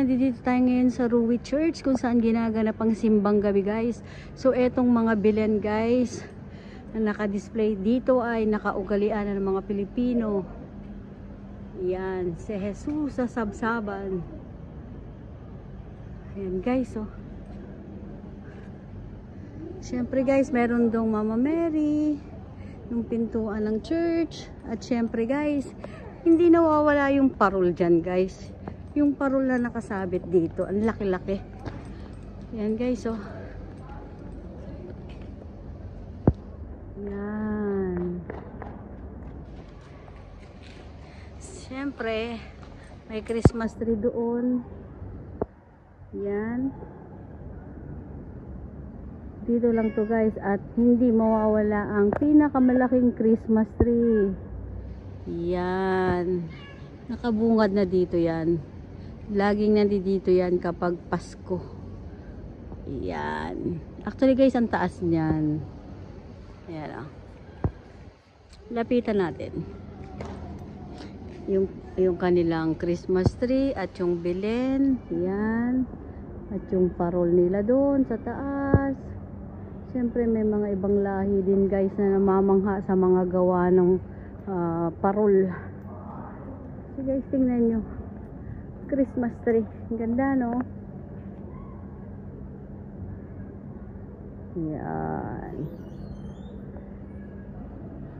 nandito tayo ngayon sa Ruwi Church kung saan ginaganap ang simbang gabi guys. So etong mga bilen guys na naka-display dito ay nakaugalian ng mga Pilipino. Yan, si Jesus sa Sabsaban. Ayan guys, oh. Siyempre guys, meron dong Mama Mary, yung pintuan ng church. At siyempre guys, hindi nawawala yung parol dyan guys. Yung parol na nakasabit dito, ang laki-laki. Yan guys, oh. Yan. Siyempre, may Christmas tree doon. Yan. Dito lang to guys, at hindi mawawala ang pinakamalaking Christmas tree. Yan. Nakabungad na dito yan. Laging nandito yan kapag Pasko. Yan. Actually guys, ang taas niyan. Yan, oh. Lapitan natin. Yung kanilang Christmas tree at yung Belen. Yan. At yung parol nila doon sa taas. Siyempre may mga ibang lahi din guys na namamangha sa mga gawa ng parol. So guys, tingnan nyo. Christmas tree. Ang ganda, no? Yan.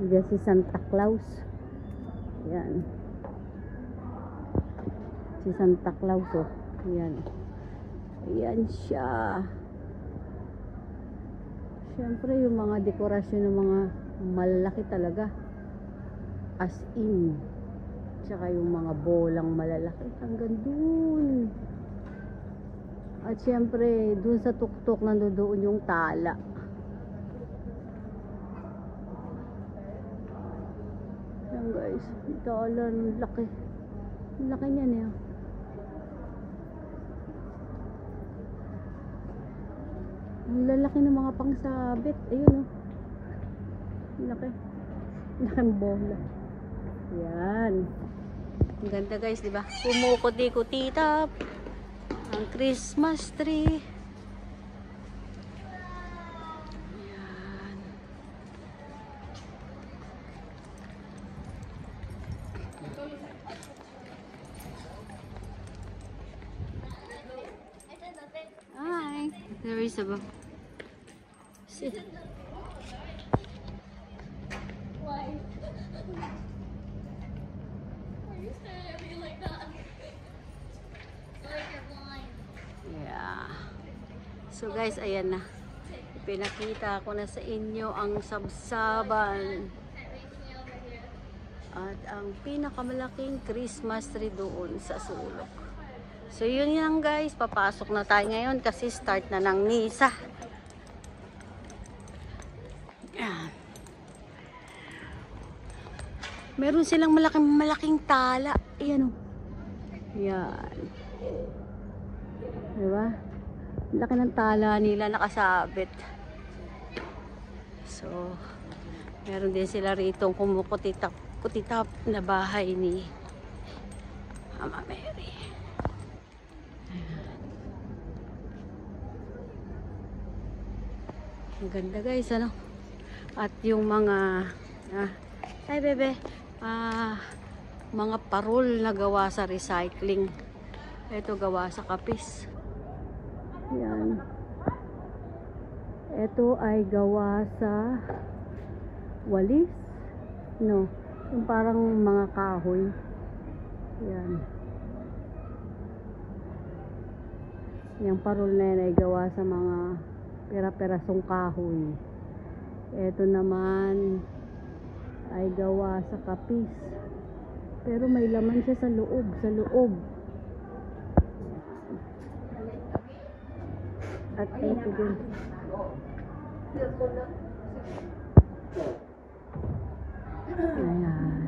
Diyan si Santa Claus. Yan. Si Santa Claus, oh. Yan. Yan siya. Siyempre, yung mga dekorasyon ng mga malalaki talaga. As in. Tsaka yung mga bolang malalaki hanggang dun. At syempre dun sa tuktok nandoon yung tala. Yan guys, tala ng laki. Ang laki niyan eh. Ang lalaki ng mga pangsabit. Ayun oh. Ang laki. Laking bola. Yan. Ang ganda guys, di ba? Kumukuti-kutitap ang Christmas tree. Yan. Hi. There is a sit. Why? You staring at me like that. Like you're blind. Yeah. So guys, ayan na. Pinakita ko na sa inyo ang Sabsaban. At ang pinakamalaking Christmas tree doon sa sulok. So yun lang guys. Papasok na tayo ngayon kasi start na ng misa. Yan. Meron silang malaking tala. Ayan o. Yan. Diba? Laki ng tala nila nakasabit. So, meron din sila rito kumukutitap na bahay ni Mama Mary. Ang ganda guys, ano? At yung mga ay bebe, mga parol na gawa sa recycling. Ito gawa sa kapis. Yan. Ito ay gawa sa walis. No, yung parang mga kahoy. Yan. Yung parol na yan ay gawa sa mga pera-perasong kahoy. Ito naman ay gawa sa kapis. Pero may laman siya sa loob. At ito din. Ayan.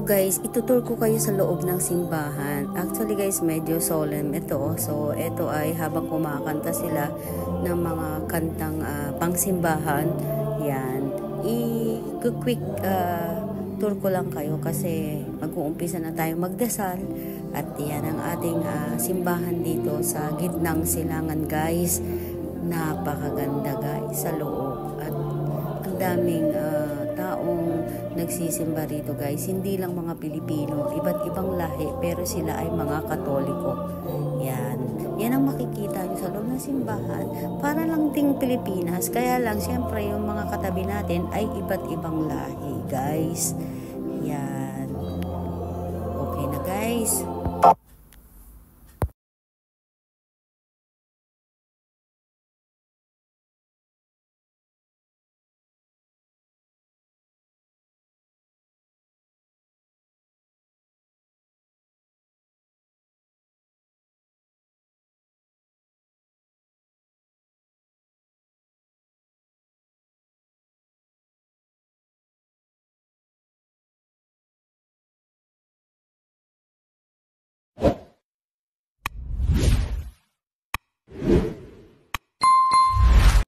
Guys, itutur ko kayo sa loob ng simbahan. Actually guys, medyo solemn ito. So ito ay habang kumakanta sila ng mga kantang pangsimbahan, yan, i-quick Tinutur ko lang kayo kasi mag-uumpisa na tayo magdasal at yan ang ating simbahan dito sa gitnang silangan guys. Napakaganda guys sa loob at ang daming taong nagsisimba rito guys. Hindi lang mga Pilipino, iba't ibang lahi pero sila ay mga Katoliko. Yan ang makikita nyo sa loob ng simbahan. Para lang ding Pilipinas. Kaya lang, syempre, yung mga katabi natin ay iba't ibang lahi, guys. Yan. Okay na, guys.